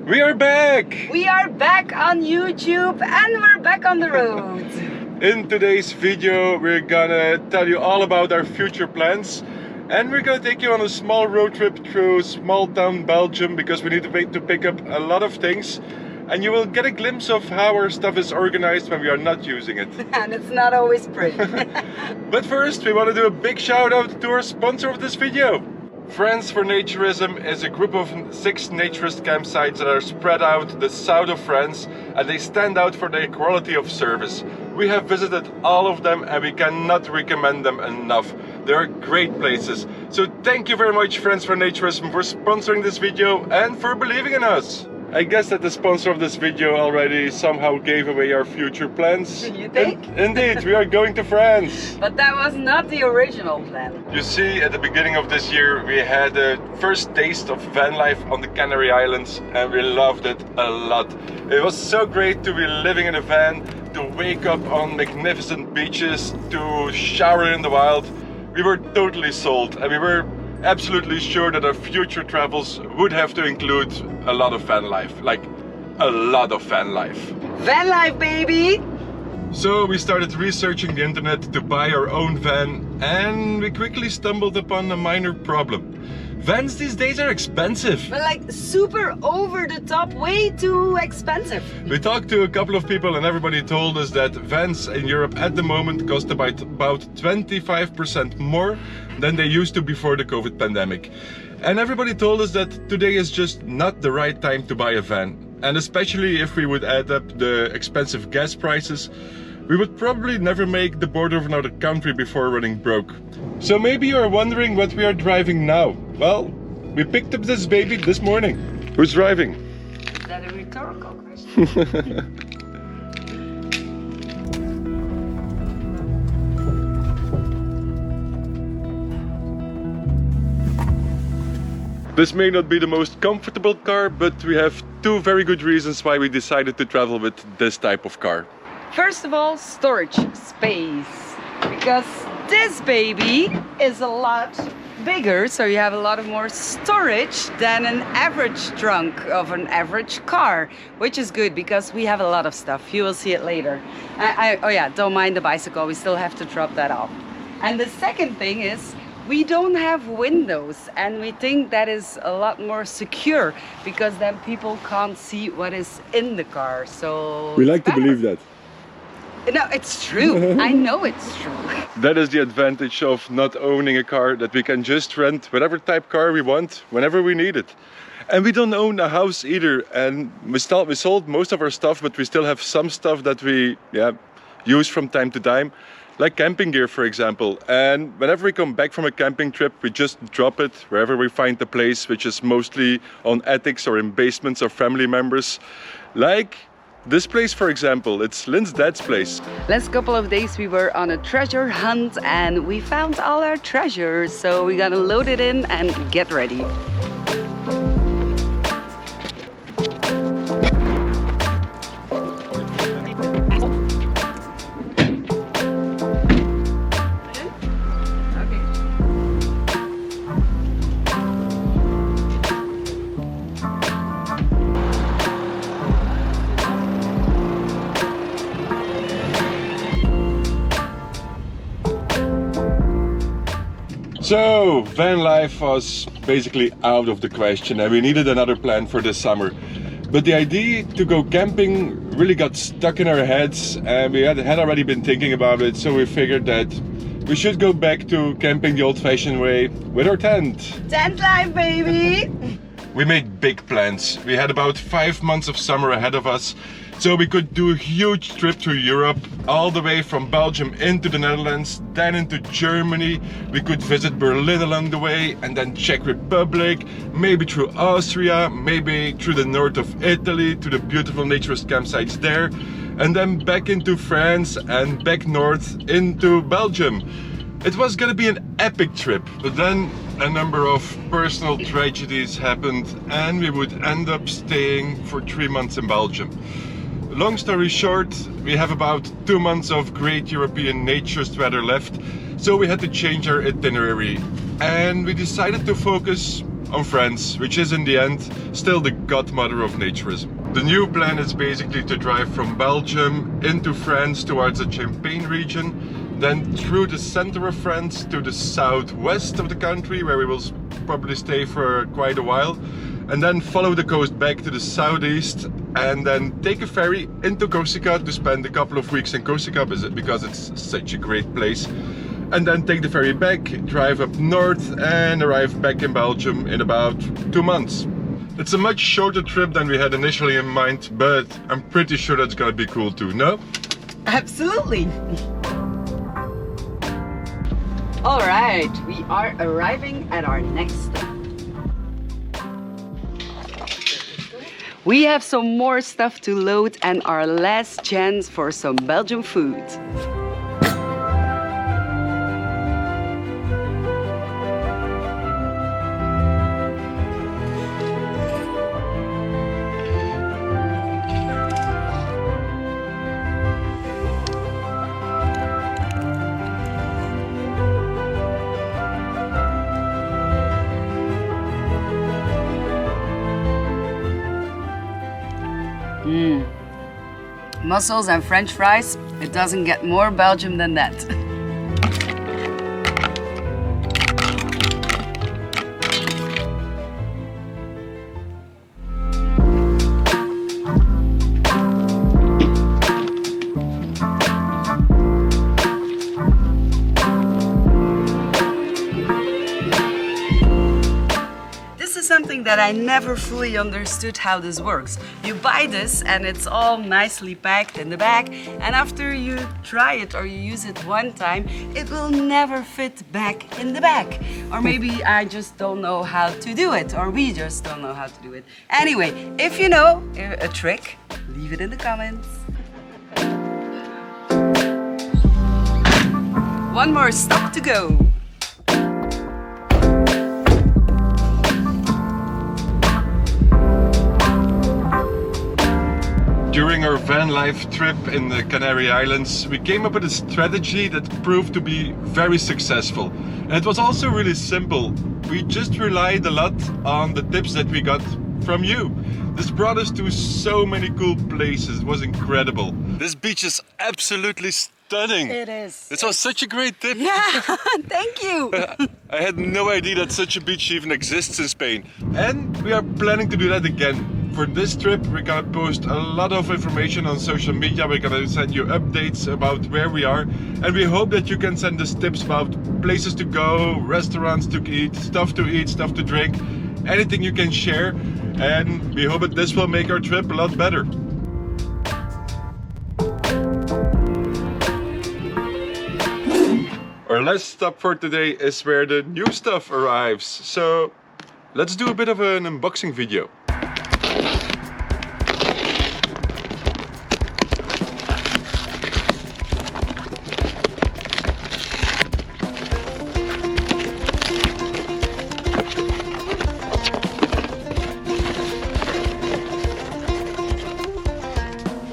We are back! We are back on YouTube and we're back on the road. In today's video we're gonna tell you all about our future plans, and we're gonna take you on a small road trip through small town Belgium because we need to pick up a lot of things, and you will get a glimpse of how our stuff is organized when we are not using it. And it's not always pretty. But first we want to do a big shout out to our sponsor of this video. Friends for Naturism is a group of 6 naturist campsites that are spread out the south of France, and they stand out for their quality of service. We have visited all of them and we cannot recommend them enough. They are great places. So thank you very much, Friends for Naturism, for sponsoring this video and for believing in us. I guess that the sponsor of this video already somehow gave away our future plans. You think? Indeed, we are going to France. But that was not the original plan. You see, at the beginning of this year we had a first taste of van life on the Canary Islands and we loved it a lot. It was so great to be living in a van, to wake up on magnificent beaches, to shower in the wild. We were totally sold and we were absolutely sure that our future travels would have to include a lot of van life, like a lot of van life. Van life, baby! So we started researching the internet to buy our own van, and we quickly stumbled upon a minor problem. Vans these days are expensive. But like super over the top, way too expensive. We talked to a couple of people and everybody told us that vans in Europe at the moment cost about 25% more than they used to before the COVID pandemic. And everybody told us that today is just not the right time to buy a van. And especially if we would add up the expensive gas prices, we would probably never make the border of another country before running broke. So maybe you are wondering what we are driving now. Well, we picked up this baby this morning. Who's driving? Is that a rhetorical question? This may not be the most comfortable car, but we have 2 very good reasons why we decided to travel with this type of car. First of all, storage space. Because this baby is a lot bigger, so you have a lot of more storage than an average trunk of an average car, which is good because we have a lot of stuff. You will see it later. Oh yeah, don't mind the bicycle, we still have to drop that off. And the second thing is, we don't have windows, and we think that is a lot more secure because then people can't see what is in the car. So We like to believe that. No, it's true. I know it's true. That is the advantage of not owning a car, that we can just rent whatever type car we want whenever we need it. And we don't own a house either, and we sold most of our stuff, but we still have some stuff that we use from time to time, like camping gear, for example. And whenever we come back from a camping trip, we just drop it wherever we find the place, which is mostly on attics or in basements of family members. Like this place, for example. It's Lynn's dad's place. Last couple of days we were on a treasure hunt and we found all our treasures. So we're gonna load it in and get ready. So, van life was basically out of the question and we needed another plan for this summer. But the idea to go camping really got stuck in our heads and we had already been thinking about it, so we figured that we should go back to camping the old-fashioned way with our tent. Tent life, baby! We made big plans. We had about 5 months of summer ahead of us, so we could do a huge trip through Europe, all the way from Belgium into the Netherlands, then into Germany. We could visit Berlin along the way, and then Czech Republic, maybe through Austria, maybe through the north of Italy to the beautiful naturist campsites there, and then back into France and back north into Belgium. It was gonna be an epic trip, but then a number of personal tragedies happened and we would end up staying for 3 months in Belgium. Long story short, we have about 2 months of great European naturist weather left, so we had to change our itinerary and we decided to focus on France, which is in the end still the godmother of naturism. The new plan is basically to drive from Belgium into France towards the Champagne region, then through the center of France to the southwest of the country, where we will probably stay for quite a while, and then follow the coast back to the southeast, and then take a ferry into Corsica to spend a couple of weeks in Corsica because it's such a great place, and then take the ferry back, drive up north and arrive back in Belgium in about 2 months. It's a much shorter trip than we had initially in mind, but I'm pretty sure that's gonna be cool too, no? Absolutely. All right, we are arriving at our next stop. We have some more stuff to load and our last chance for some Belgian food. Mussels and French fries, it doesn't get more Belgium than that. Something that I never fully understood how this works. You buy this and it's all nicely packed in the bag, and after you try it or you use it one time, it will never fit back in the bag. Or maybe I just don't know how to do it, or we just don't know how to do it. Anyway, if you know a trick, leave it in the comments. One more stop to go. During our van life trip in the Canary Islands, we came up with a strategy that proved to be very successful. And it was also really simple. We just relied a lot on the tips that we got from you. This brought us to so many cool places. It was incredible. This beach is absolutely stunning. It is. This was such a great tip. Yeah, thank you. I had no idea that such a beach even exists in Spain. And we are planning to do that again. For this trip, we're gonna post a lot of information on social media. We're gonna send you updates about where we are, and we hope that you can send us tips about places to go, restaurants to eat, stuff to drink, anything you can share, and we hope that this will make our trip a lot better. Our last stop for today is where the new stuff arrives, so let's do a bit of an unboxing video.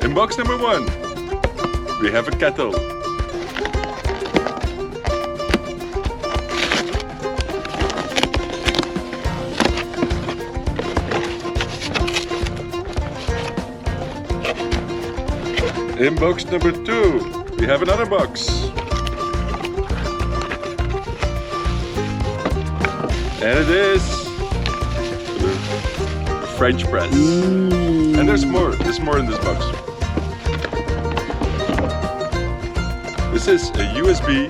In box number 1, we have a kettle. In box number 2, we have another box. And it is a French press. And there's more in this box. This is a USB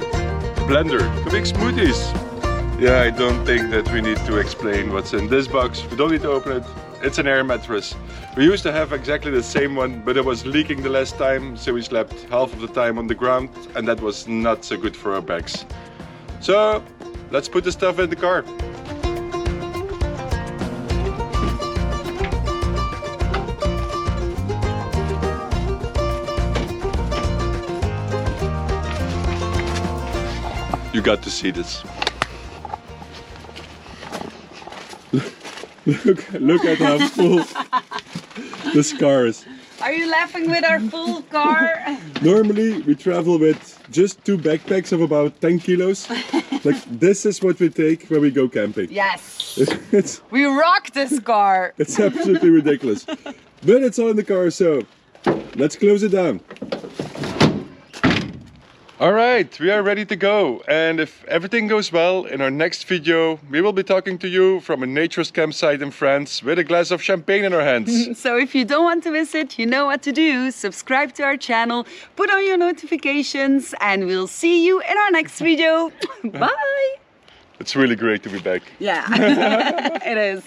blender to make smoothies. Yeah, I don't think that we need to explain what's in this box. We don't need to open it. It's an air mattress. We used to have exactly the same one, but it was leaking the last time, so we slept half of the time on the ground, and that was not so good for our backs. So, let's put the stuff in the car. You got to see this. Look at how full this car is. Are you laughing with our full car? Normally we travel with just 2 backpacks of about 10 kilos. Like, this is what we take when we go camping. Yes. It's We rock this car. it's absolutely ridiculous. But it's all in the car, so let's close it down. All right, we are ready to go. And if everything goes well, in our next video, we will be talking to you from a Naturist campsite in France with a glass of champagne in our hands. So if you don't want to miss it, you know what to do. Subscribe to our channel, put on your notifications, and we'll see you in our next video. Bye. It's really great to be back. Yeah, it is.